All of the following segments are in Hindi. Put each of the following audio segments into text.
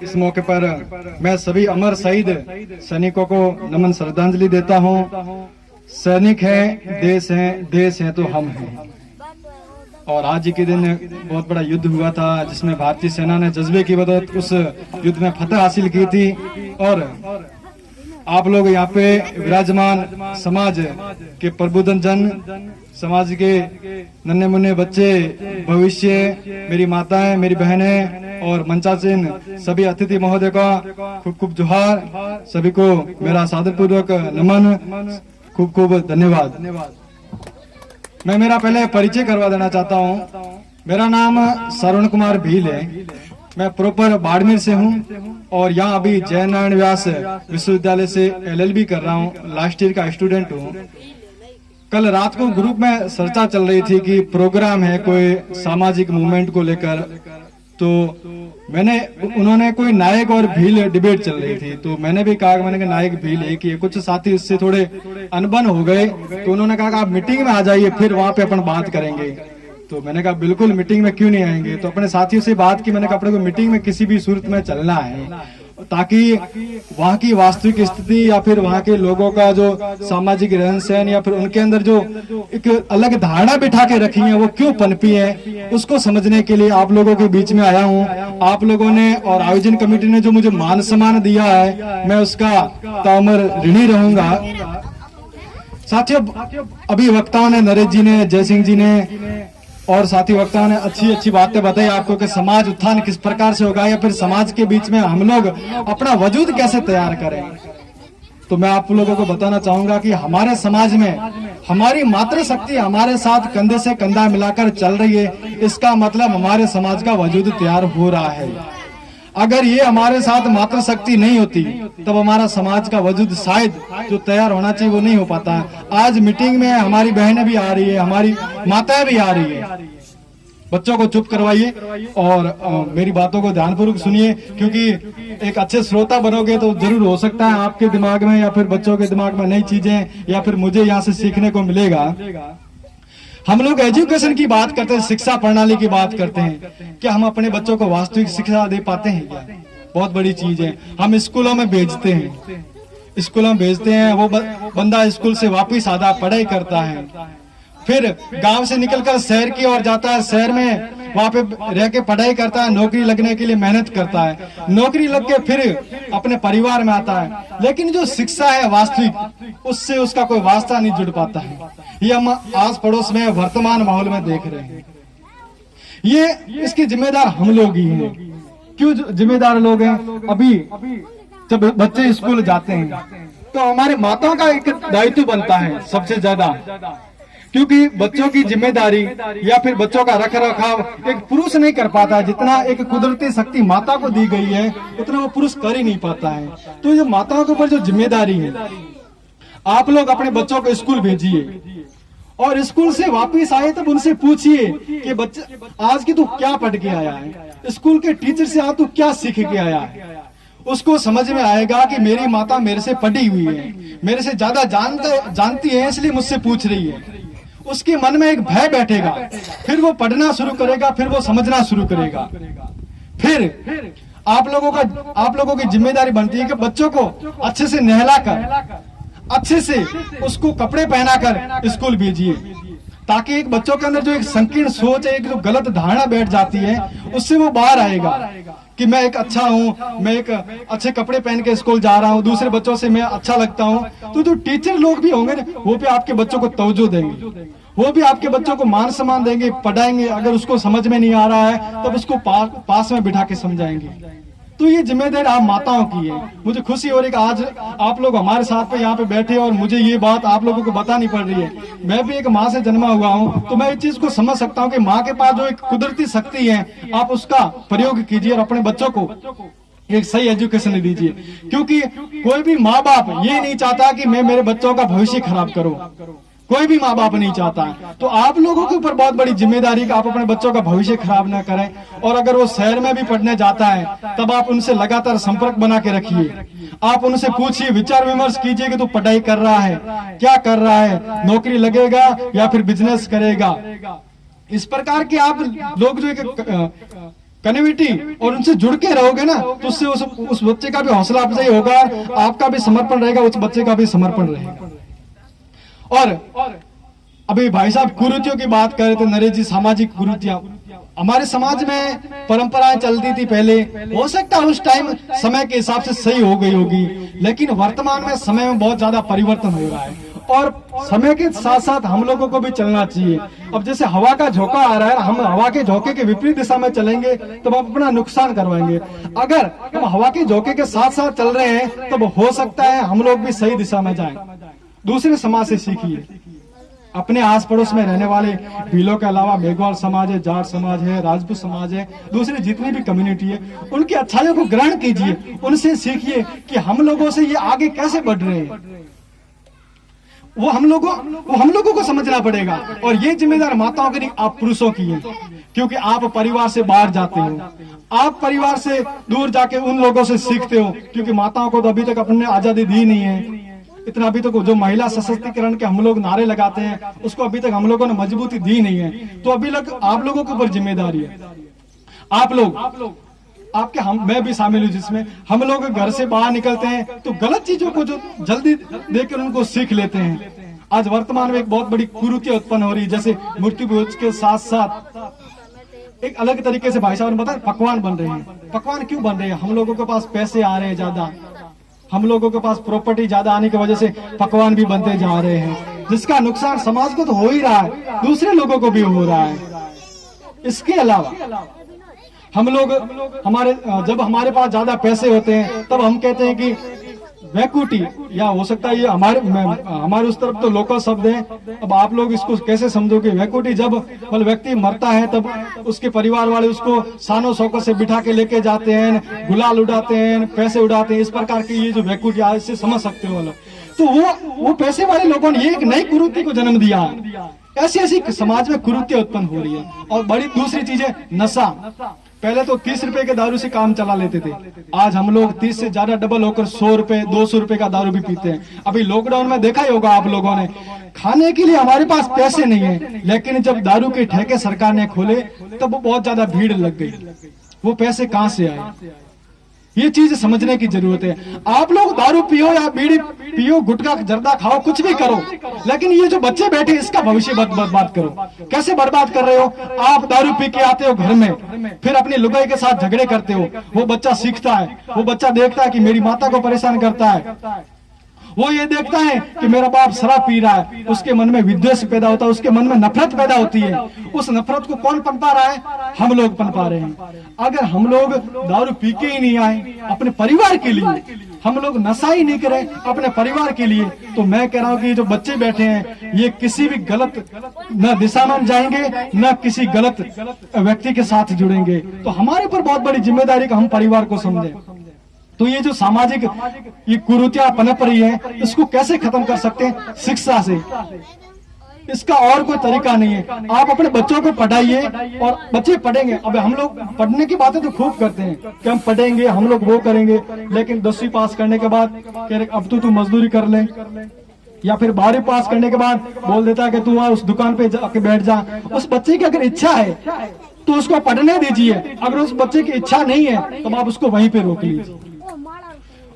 इस मौके पर मैं सभी अमर शहीद सैनिकों को नमन श्रद्धांजलि देता हूं। सैनिक हैं, देश है तो हम हैं। और आज के दिन बहुत बड़ा युद्ध हुआ था जिसमें भारतीय सेना ने जज्बे की बदौलत उस युद्ध में फतह हासिल की थी। और आप लोग यहाँ पे विराजमान समाज के प्रबुद्धन जन, समाज के नन्हे मुन्ने बच्चे, भविष्य, मेरी माताएं, मेरी बहनें और मंचासीन सभी अतिथि महोदय का खूब खूब जोहार। सभी को मेरा सादरपूर्वक नमन, खूब खूब धन्यवाद। मैं मेरा पहले परिचय करवा देना चाहता हूँ। मेरा नाम श्रवण कुमार भील है। मैं प्रॉपर बाड़मेर से हूँ और यहाँ अभी जय नारायण व्यास विश्वविद्यालय से LLB कर रहा हूँ। लास्ट ईयर का स्टूडेंट हूँ। कल रात को ग्रुप में चर्चा चल रही थी कि प्रोग्राम है कोई सामाजिक मूवमेंट को लेकर, तो उन्होंने कोई नायक और भील डिबेट चल रही थी, तो मैंने भी कहा, मैंने कहा नायक भील है कि कुछ साथी उससे थोड़े अनबन हो गए, तो उन्होंने कहा कि आप मीटिंग में आ जाइए, फिर वहां पे अपन बात करेंगे। तो मैंने कहा बिल्कुल मीटिंग में क्यों नहीं आएंगे। तो अपने साथियों से बात की, मैंने कहा अपने को मीटिंग में किसी भी सूरत में चलना है ताकि वहाँ की वास्तविक स्थिति या फिर वहाँ के लोगों का जो सामाजिक रहन सहन या फिर उनके अंदर जो एक अलग धारणा बिठा के रखी है वो क्यों पनपी है, उसको समझने के लिए आप लोगों के बीच में आया हूँ। आप लोगों ने और आयोजन कमेटी ने जो मुझे मान सम्मान दिया है, मैं उसका ताउम्र ऋणी रहूंगा। साथियों, अभी वक्ताओं ने, नरेश जी ने, जय सिंह जी ने और साथी वक्ताओं ने अच्छी बातें बताई आपको कि समाज उत्थान किस प्रकार से होगा या फिर समाज के बीच में हम लोग अपना वजूद कैसे तैयार करें। तो मैं आप लोगों को बताना चाहूंगा कि हमारे समाज में हमारी मातृशक्ति हमारे साथ कंधे से कंधा मिलाकर चल रही है। इसका मतलब हमारे समाज का वजूद तैयार हो रहा है। अगर ये हमारे साथ मातृशक्ति नहीं होती तब हमारा समाज का वजूद शायद जो तैयार होना चाहिए वो नहीं हो पाता। आज मीटिंग में हमारी बहनें भी आ रही है, हमारी माताएं भी आ रही है। बच्चों को चुप करवाइए और मेरी बातों को ध्यानपूर्वक सुनिए, क्योंकि एक अच्छे श्रोता बनोगे तो जरूर हो सकता है आपके दिमाग में या फिर बच्चों के दिमाग में नई चीजें या फिर मुझे यहाँ से सीखने को मिलेगा। हम लोग एजुकेशन की बात करते हैं, शिक्षा प्रणाली की बात करते हैं, क्या हम अपने बच्चों को वास्तविक शिक्षा दे पाते हैं क्या? बहुत बड़ी चीज है। हम स्कूलों में भेजते हैं, वो बंदा स्कूल से वापस आधा पढ़ाई करता है, फिर गांव से निकलकर शहर की ओर जाता है, शहर में वहां पे रह के पढ़ाई करता है, नौकरी लगने के लिए मेहनत करता है, नौकरी लग के फिर अपने परिवार में आता है, लेकिन जो शिक्षा है वास्तविक, उससे उसका कोई वास्ता नहीं जुड़ पाता है। ये हम आस पड़ोस में वर्तमान माहौल में देख रहे हैं। ये इसके जिम्मेदार हम लोग ही हैं। क्यों जिम्मेदार लोग हैं? अभी जब बच्चे स्कूल जाते हैं तो हमारे माताओं का एक दायित्व बनता है सबसे ज्यादा, क्योंकि बच्चों की जिम्मेदारी या फिर बच्चों का रख रखाव एक पुरुष नहीं कर पाता है। जितना एक कुदरती शक्ति माता को दी गई है उतना वो पुरुष कर ही नहीं पाता है। तो ये माताओं के ऊपर जो जिम्मेदारी है, आप लोग अपने बच्चों को स्कूल भेजिए और स्कूल से वापस आए तब उनसे पूछिए कि बच्चे आज की तू क्या पढ़ के आया है, स्कूल के टीचर से आज तू क्या सीख के आया है। उसको समझ में आएगा कि मेरी माता मेरे से पढ़ी हुई है, मेरे से ज्यादा जानती है, इसलिए मुझसे पूछ रही है। उसके मन में एक भय बैठेगा, फिर वो पढ़ना शुरू करेगा, फिर वो समझना शुरू करेगा। फिर आप लोगों की जिम्मेदारी बनती है कि बच्चों को अच्छे से नहलाकर, अच्छे से उसको कपड़े पहनाकर स्कूल भेजिए, ताकि एक बच्चों के अंदर जो एक संकीर्ण सोच है, एक जो गलत धारणा बैठ जाती है, उससे वो बाहर आएगा कि मैं एक अच्छा हूँ, मैं एक अच्छे कपड़े पहन के स्कूल जा रहा हूँ, दूसरे बच्चों से मैं अच्छा लगता हूँ। तो जो टीचर लोग भी होंगे ना, वो भी आपके बच्चों को तवज्जो देंगे, वो भी आपके बच्चों को मान सम्मान देंगे, पढ़ाएंगे। अगर उसको समझ में नहीं आ रहा है तब उसको पास में बिठा के समझाएंगे। तो ये जिम्मेदारी आप माताओं की है। मुझे खुशी हो रही है कि आज आप लोग हमारे साथ पे यहाँ पे बैठे और मुझे ये बात आप लोगों को बतानी पड़ रही है। मैं भी एक माँ से जन्मा हुआ हूँ, तो मैं इस चीज को समझ सकता हूँ कि माँ के पास जो एक कुदरती शक्ति है, आप उसका प्रयोग कीजिए और अपने बच्चों को एक सही एजुकेशन दीजिए। क्योंकि कोई भी माँ बाप ये नहीं चाहता कि मैं मेरे बच्चों का भविष्य खराब करूँ, कोई भी माँ बाप नहीं चाहता। तो आप लोगों के ऊपर बहुत बड़ी जिम्मेदारी कि आप अपने बच्चों का भविष्य खराब ना करें। और अगर वो शहर में भी पढ़ने जाता है तब आप उनसे लगातार संपर्क बना के रखिए। आप उनसे पूछिए, विचार विमर्श कीजिए कि तू पढ़ाई कर रहा है, क्या कर रहा है, नौकरी लगेगा या फिर बिजनेस करेगा। इस प्रकार के आप लोग जो एक कनेक्टिविटी और उनसे जुड़ के रहोगे ना, तो उससे उस बच्चे का भी हौसला अफजाई होगा, आपका भी समर्पण रहेगा, उस बच्चे का भी समर्पण रहेगा। और अभी भाई साहब कुरीतियों की बात कर रहे थे, नरेश जी, सामाजिक कुरीतियां हमारे समाज में परंपराएं चलती थी पहले, हो सकता है उस टाइम समय के हिसाब से सही हो गई होगी, लेकिन वर्तमान में समय में बहुत ज्यादा परिवर्तन हो रहा है और समय के साथ साथ हम लोगों को भी चलना चाहिए। अब जैसे हवा का झोंका आ रहा है, हम हवा के झोंके के विपरीत दिशा में चलेंगे तो हम अपना नुकसान करवाएंगे। अगर हम हवा के झोंके के साथ साथ चल रहे हैं तो हो सकता है हम लोग भी सही दिशा में जाएं। दूसरे समाज से सीखिए, अपने आस पड़ोस में रहने वाले भीलों के अलावा मेघवाल समाज है, जाट समाज है, राजपूत समाज है, दूसरी जितनी भी कम्युनिटी है, उनकी अच्छाइयों को ग्रहण कीजिए, उनसे सीखिए कि हम लोगों से ये आगे कैसे बढ़ रहे हैं। वो हम लोगों को समझना पड़ेगा और ये जिम्मेदार माताओं की नहीं, आप पुरुषों की है, क्योंकि आप परिवार से बाहर जाते हो, आप परिवार से दूर जाके उन लोगों से सीखते हो, क्योंकि माताओं को तो अभी तक अपने आजादी दी नहीं है। इतना अभी तक जो महिला सशक्तिकरण के हम लोग नारे लगाते हैं उसको अभी तक हम लोगों ने मजबूती दी नहीं है। तो अभी आप लोगों के ऊपर जिम्मेदारी है। आप लोग मैं भी शामिल हूँ जिसमें हम लोग घर से बाहर निकलते हैं तो गलत चीजों को जो जल्दी देखकर उनको सीख लेते हैं। आज वर्तमान में एक बहुत बड़ी कुरीतियां उत्पन्न हो रही है, जैसे मृत्यु भोज के साथ साथ एक अलग तरीके से भाई साहब ने बताया पकवान बन रहे हैं। पकवान क्यों बन रहे हैं? हम लोगों के पास पैसे आ रहे हैं ज्यादा, हम लोगों के पास प्रॉपर्टी ज्यादा आने की वजह से पकवान भी बनते जा रहे हैं, जिसका नुकसान समाज को तो हो ही रहा है, दूसरे लोगों को भी हो रहा है। इसके अलावा हम लोग जब हमारे पास ज्यादा पैसे होते हैं तब हम कहते हैं कि वैकुटी, या हो सकता है ये हमारे उस तरफ तो लोकल शब्द है, अब आप लोग इसको कैसे समझोगे? वैकुटी जब व्यक्ति मरता है तब उसके परिवार वाले उसको शानो शौकत से बिठा के लेके जाते हैं, गुलाल उड़ाते हैं, पैसे उड़ाते हैं, इस प्रकार की ये जो वैकुटी आज से समझ सकते हो। तो वो पैसे वाले लोगों ने एक नई कुरीति को जन्म दिया है। ऐसी समाज में कुरीतियां उत्पन्न हो रही है। और बड़ी दूसरी चीज है नशा। पहले तो 30 रुपए के दारू से काम चला लेते थे, आज हम लोग 30 से ज्यादा डबल होकर 100 रुपए 200 रुपए का दारू भी पीते हैं। अभी लॉकडाउन में देखा ही होगा आप लोगों ने, खाने के लिए हमारे पास पैसे नहीं है, लेकिन जब दारू के ठेके सरकार ने खोले तब वो बहुत ज्यादा भीड़ लग गई। वो पैसे कहां से आए, ये चीज समझने की जरूरत है। आप लोग दारू पियो या बीड़ी पियो, गुटखा जर्दा खाओ, कुछ भी करो, लेकिन ये जो बच्चे बैठे इसका भविष्य बर्बाद करो। कैसे बर्बाद कर रहे हो? आप दारू पी के आते हो घर में, फिर अपनी लुगाई के साथ झगड़े करते हो, वो बच्चा सीखता है, वो बच्चा देखता है कि मेरी माता को परेशान करता है, वो ये देखता है कि मेरा बाप शराब पी रहा है, उसके मन में विद्वेष पैदा होता है, उसके मन में नफरत पैदा होती है। उस नफरत को कौन पनपा रहा है? हम लोग पनपा रहे हैं। अगर हम लोग दारू पी के ही नहीं आए अपने परिवार के लिए, हम लोग नशा ही नहीं करें अपने परिवार के लिए, तो मैं कह रहा हूँ कि जो बच्चे बैठे हैं ये किसी भी गलत न दिशा में जाएंगे, न किसी गलत व्यक्ति के साथ जुड़ेंगे। तो हमारे ऊपर बहुत बड़ी जिम्मेदारी का हम परिवार को समझें। तो ये जो सामाजिक ये कुरीतियां पनप रही है, इसको कैसे खत्म कर सकते हैं? शिक्षा से। इसका और कोई तरीका नहीं है। आप अपने बच्चों को पढ़ाइए और बच्चे पढ़ेंगे। अब हम लोग पढ़ने की बातें तो खूब करते हैं कि हम पढ़ेंगे, हम लोग वो करेंगे, लेकिन 10वीं पास करने के बाद कह रहे अब तू मजदूरी कर ले, या फिर 12वीं पास करने के बाद बोल देता है कि तू उस दुकान पे जाके बैठ जा। उस बच्चे की अगर इच्छा है तो उसको पढ़ने दीजिए, अगर उस बच्चे की इच्छा नहीं है तो आप उसको वहीं पे रोक लीजिए।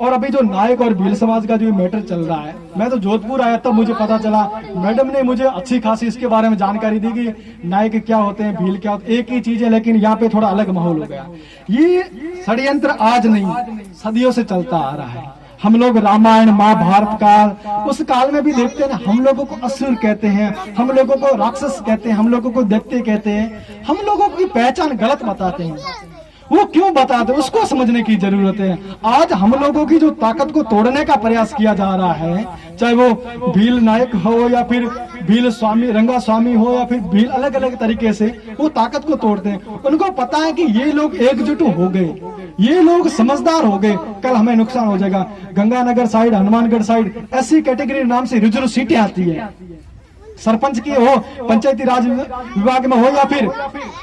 और अभी जो नायक और भील समाज का जो मैटर चल रहा है, मैं तो जोधपुर आया तब मुझे पता चला, मैडम ने मुझे अच्छी खासी इसके बारे में जानकारी दी कि नायक क्या होते हैं, भील क्या होते हैं, एक ही चीज है, लेकिन यहाँ पे थोड़ा अलग माहौल हो गया। ये षड्यंत्र आज नहीं, सदियों से चलता आ रहा है। हम लोग रामायण महाभारत काल, उस काल में भी देखते हैं ना, हम लोगों को असुर कहते हैं, हम लोगों को राक्षस कहते हैं, हम लोगों को दैत्य कहते हैं, हम लोगों की पहचान गलत बताते हैं। वो क्यों बताते, उसको समझने की जरूरत है। आज हम लोगों की जो ताकत को तोड़ने का प्रयास किया जा रहा है, चाहे वो भील नायक हो या फिर भील स्वामी रंगा स्वामी हो या फिर भील, अलग अलग तरीके से वो ताकत को तोड़ते हैं। उनको पता है कि ये लोग एकजुट हो गए, ये लोग समझदार हो गए, कल हमें नुकसान हो जाएगा। गंगानगर साइड, हनुमानगढ़ साइड ऐसी कैटेगरी नाम से रिजर्व सीटें आती है, सरपंच की हो, पंचायती राज विभाग में हो या फिर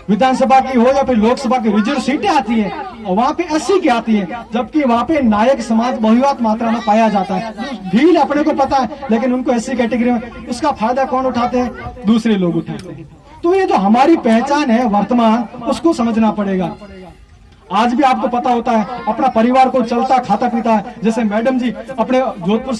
विधानसभा की हो या फिर लोकसभा की, रिजर्व सीटें आती है और वहाँ पे 80 की आती है, जबकि वहाँ पे नायक समाज बहुवात मात्रा में पाया जाता है। भील अपने को पता है, लेकिन उनको 80 कैटेगरी में, उसका फायदा कौन उठाते हैं? दूसरे लोग उठाते हैं। तो ये जो हमारी पहचान है वर्तमान, उसको समझना पड़ेगा। आज भी आपको पता होता है, अपना परिवार को चलता खाता पीता है। जैसे मैडम जी अपने जोधपुर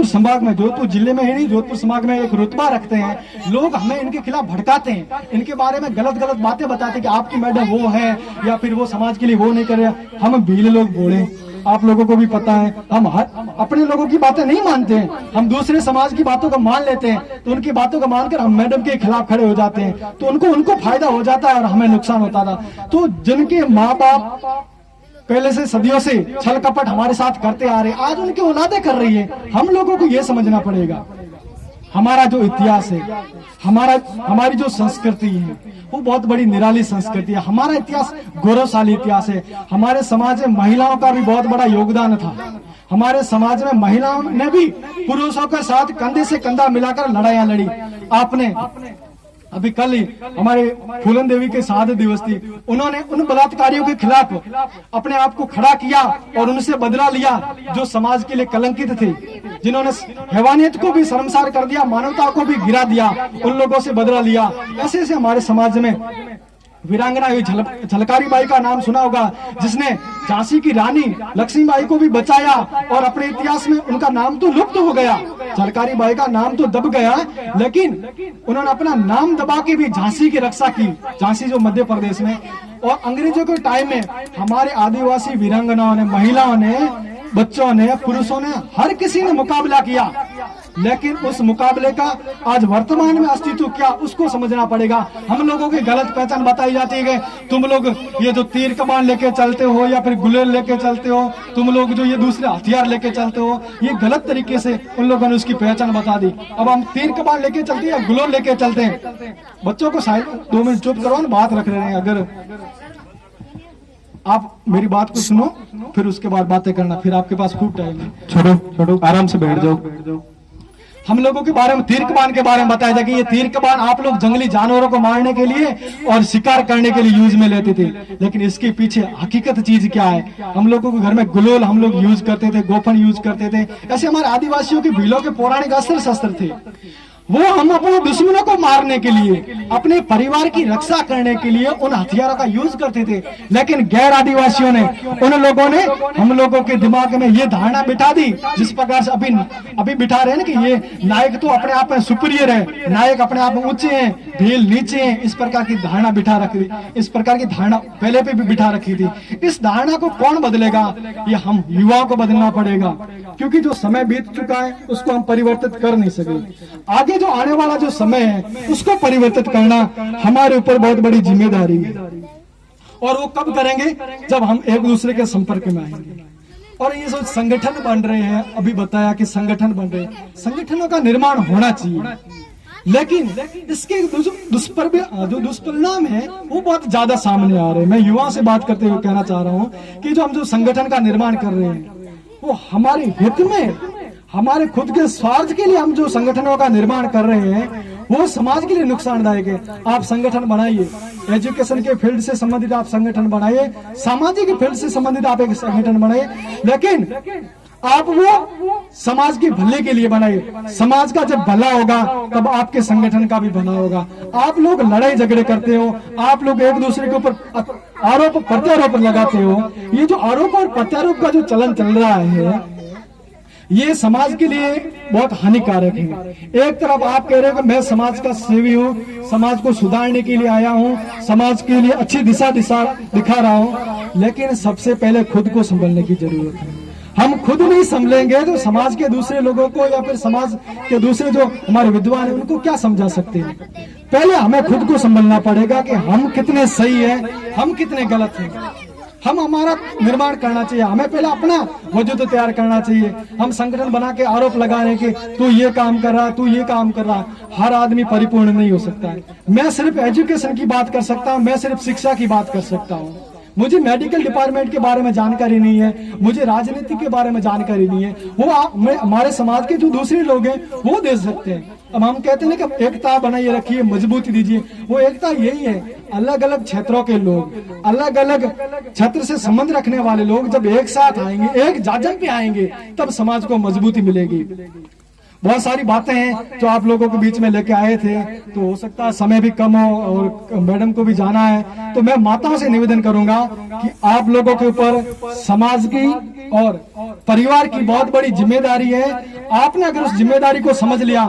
संभाग में, जोधपुर जिले में ही नहीं, जोधपुर संभाग में एक रुतबा रखते हैं। लोग हमें इनके खिलाफ भड़काते हैं, इनके बारे में गलत गलत बातें बताते हैं कि आपकी मैडम वो है या फिर वो समाज के लिए वो नहीं कर रहे। हम भील लोग बोले, आप लोगों को भी पता है, हम अपने लोगों की बातें नहीं मानते हैं, हम दूसरे समाज की बातों को मान लेते हैं। तो उनकी बातों को मानकर हम मैडम के खिलाफ खड़े हो जाते हैं, तो उनको फायदा हो जाता है और हमें नुकसान होता था। तो जिनके माँ बाप पहले से सदियों से छल कपट हमारे साथ करते आ रहे, आज उनकी औलादें कर रही है। हम लोगों को ये समझना पड़ेगा, हमारा जो इतिहास है, हमारी जो संस्कृति है, वो बहुत बड़ी निराली संस्कृति है। हमारा इतिहास गौरवशाली इतिहास है। हमारे समाज में महिलाओं का भी बहुत बड़ा योगदान था। हमारे समाज में महिलाओं ने भी पुरुषों के साथ कंधे से कंधा मिलाकर लड़ाइयां लड़ी। आपने अभी कल ही हमारे फूलन देवी के शहादत दिवस थी, उन्होंने उन बलात्कारियों के खिलाफ अपने आप को खड़ा किया और उनसे बदला लिया जो समाज के लिए कलंकित थे, जिन्होंने हैवानियत को भी शर्मसार कर दिया, मानवता को भी गिरा दिया, उन लोगों से बदला लिया। ऐसे ऐसे हमारे समाज में वीरांगना हुई झलकारी बाई का नाम सुना होगा, जिसने झांसी की रानी लक्ष्मीबाई को भी बचाया और अपने इतिहास में उनका नाम तो लुप्त हो गया, झलकारी बाई का नाम तो दब गया, लेकिन उन्होंने अपना नाम दबा के भी झांसी की रक्षा की। झांसी जो मध्य प्रदेश में, और अंग्रेजों के टाइम में हमारे आदिवासी वीरांगनाओं ने, महिलाओं ने, बच्चों ने, पुरुषों ने, हर किसी ने मुकाबला किया। लेकिन उस मुकाबले का आज वर्तमान में अस्तित्व क्या, उसको समझना पड़ेगा। हम लोगों की गलत पहचान बताई जाती है कि तुम लोग ये जो तीर कमान लेके चलते हो या फिर गुलेल लेके चलते हो, तुम लोग जो ये दूसरे हथियार लेके चलते हो, ये गलत तरीके से उन लोगों ने उसकी पहचान बता दी। अब हम तीर कमान लेके चलते हैं या गुलेल लेके चलते हैं। बच्चों को साइड 2 मिनट चुप करवाओ, बात रख रहे हैं। अगर आप मेरी बात को सुनो, फिर उसके बाद बातें करना, फिर आपके पास खूब टाइम है। छोड़ो, आराम से बैठ जाओ। हम लोगों के बारे में, तीर कमान के बारे में बताया था कि ये तीर कमान आप लोग जंगली जानवरों को मारने के लिए और शिकार करने के लिए यूज में लेते थे, लेकिन इसके पीछे हकीकत चीज क्या है। हम लोगों के घर में गुलोल हम लोग यूज करते थे, गोफन यूज करते थे। ऐसे हमारे आदिवासियों के भीलों के पौराणिक अस्त्र शस्त्र थे, वो हम अपने दुश्मनों को मारने के लिए, अपने परिवार की रक्षा करने के लिए उन हथियारों का यूज करते थे। लेकिन गैर आदिवासियों ने, उन लोगों ने हम लोगों के दिमाग में ये धारणा बिठा दी, जिस प्रकार से अभी बिठा रहे हैं ना कि ये नायक तो अपने आप में सुपीरियर है, नायक अपने आप में ऊंचे हैं, भील नीचे हैं। इस प्रकार की धारणा बिठा रखी, इस प्रकार की धारणा पहले पे भी बिठा रखी थी। इस धारणा को कौन बदलेगा? ये हम युवाओं को बदलना पड़ेगा, क्योंकि जो समय बीत चुका है उसको हम परिवर्तित कर नहीं सके। आगे जो आने वाला जो समय है उसको परिवर्तित करना हमारे ऊपर बहुत बड़ी जिम्मेदारी है। और वो कब करेंगे? जब हम एक दूसरे के संपर्क में आएंगे। और ये जो संगठन बन रहे हैं, अभी बताया कि संगठन बन रहे हैं, संगठनों का निर्माण होना चाहिए, लेकिन इसके जो दुष्परिणाम है वो बहुत ज्यादा सामने आ रहे हैं। मैं युवाओं से बात करते हुए कहना चाह रहा हूँ कि जो हम जो संगठन का निर्माण कर रहे हैं वो हमारे हित में, हमारे खुद के स्वार्थ के लिए हम जो संगठनों का निर्माण कर रहे हैं वो समाज के लिए नुकसानदायक है। आप संगठन बनाइए, एजुकेशन के फील्ड से संबंधित आप संगठन बनाइए, सामाजिक फील्ड से संबंधित आप एक संगठन बनाइए, लेकिन आप वो समाज के भले के लिए बनाइए। समाज का जब भला होगा तब आपके संगठन का भी भला होगा। आप लोग लड़ाई झगड़े करते हो, आप लोग एक दूसरे के ऊपर आरोप प्रत्यारोप लगाते हो। ये जो आरोप और प्रत्यारोप का जो चलन चल रहा है ये समाज के लिए बहुत हानिकारक है। एक तरफ आप कह रहे हो कि मैं समाज का सेवी हूँ, समाज को सुधारने के लिए आया हूँ, समाज के लिए अच्छी दिशा दिखा रहा हूँ, लेकिन सबसे पहले खुद को संभलने की जरूरत है। हम खुद नहीं संभलेंगे तो समाज के दूसरे लोगों को या फिर समाज के दूसरे जो हमारे विद्वान हैं उनको क्या समझा सकते हैं। पहले हमें खुद को संभलना पड़ेगा कि हम कितने सही हैं, हम कितने गलत हैं। हम हमारा निर्माण करना चाहिए, हमें पहले अपना वजूद तैयार करना चाहिए। हम संगठन बना के आरोप लगा रहे कि तू ये काम कर रहा, तू ये काम कर रहा। हर आदमी परिपूर्ण नहीं हो सकता है। मैं सिर्फ एजुकेशन की बात कर सकता हूँ, मैं सिर्फ शिक्षा की बात कर सकता हूँ। मुझे मेडिकल डिपार्टमेंट के बारे में जानकारी नहीं है, मुझे राजनीति के बारे में जानकारी नहीं है। वो हमारे समाज के जो दूसरे लोग हैं वो दे सकते हैं। अब हम कहते हैं कि एकता बनाइए रखिए, मजबूती दीजिए। वो एकता यही है, अलग अलग क्षेत्रों के लोग, अलग अलग क्षेत्र से संबंध रखने वाले लोग जब एक साथ आएंगे, एक जाजम पे आएंगे, तब समाज को मजबूती मिलेगी। बहुत सारी बातें हैं जो आप लोगों के बीच में लेके आए थे, तो हो सकता है समय भी कम हो और मैडम को भी जाना है। तो मैं माताओं से निवेदन करूंगा कि आप लोगों के ऊपर समाज की और परिवार की बहुत बड़ी जिम्मेदारी है। आपने अगर उस जिम्मेदारी को समझ लिया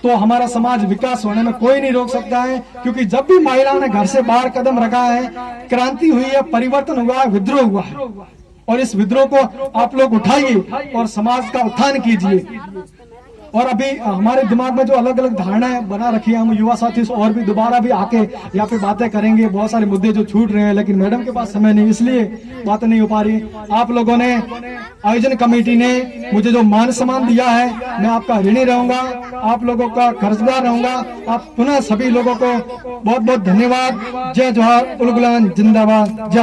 तो हमारा समाज विकास होने में कोई नहीं रोक सकता है। क्योंकि जब भी महिलाओं ने घर से बाहर कदम रखा है, क्रांति हुई है, परिवर्तन हुआ है, विद्रोह हुआ है, और इस विद्रोह को आप लोग उठाइए और समाज का उत्थान कीजिए। और अभी हमारे दिमाग में जो अलग अलग धारणाएं बना रखी है, हम युवा साथी और भी दोबारा भी आके यहाँ पे बातें करेंगे। बहुत सारे मुद्दे जो छूट रहे हैं, लेकिन मैडम के पास समय नहीं, इसलिए बातें नहीं हो पा रही। आप लोगों ने, आयोजन कमेटी ने मुझे जो मान सम्मान दिया है, मैं आपका ऋणी रहूंगा, आप लोगों का कर्जदार रहूंगा। आप पुनः सभी लोगों को बहुत बहुत धन्यवाद। जय जोहार, उल गुलाम जिंदाबाद। जय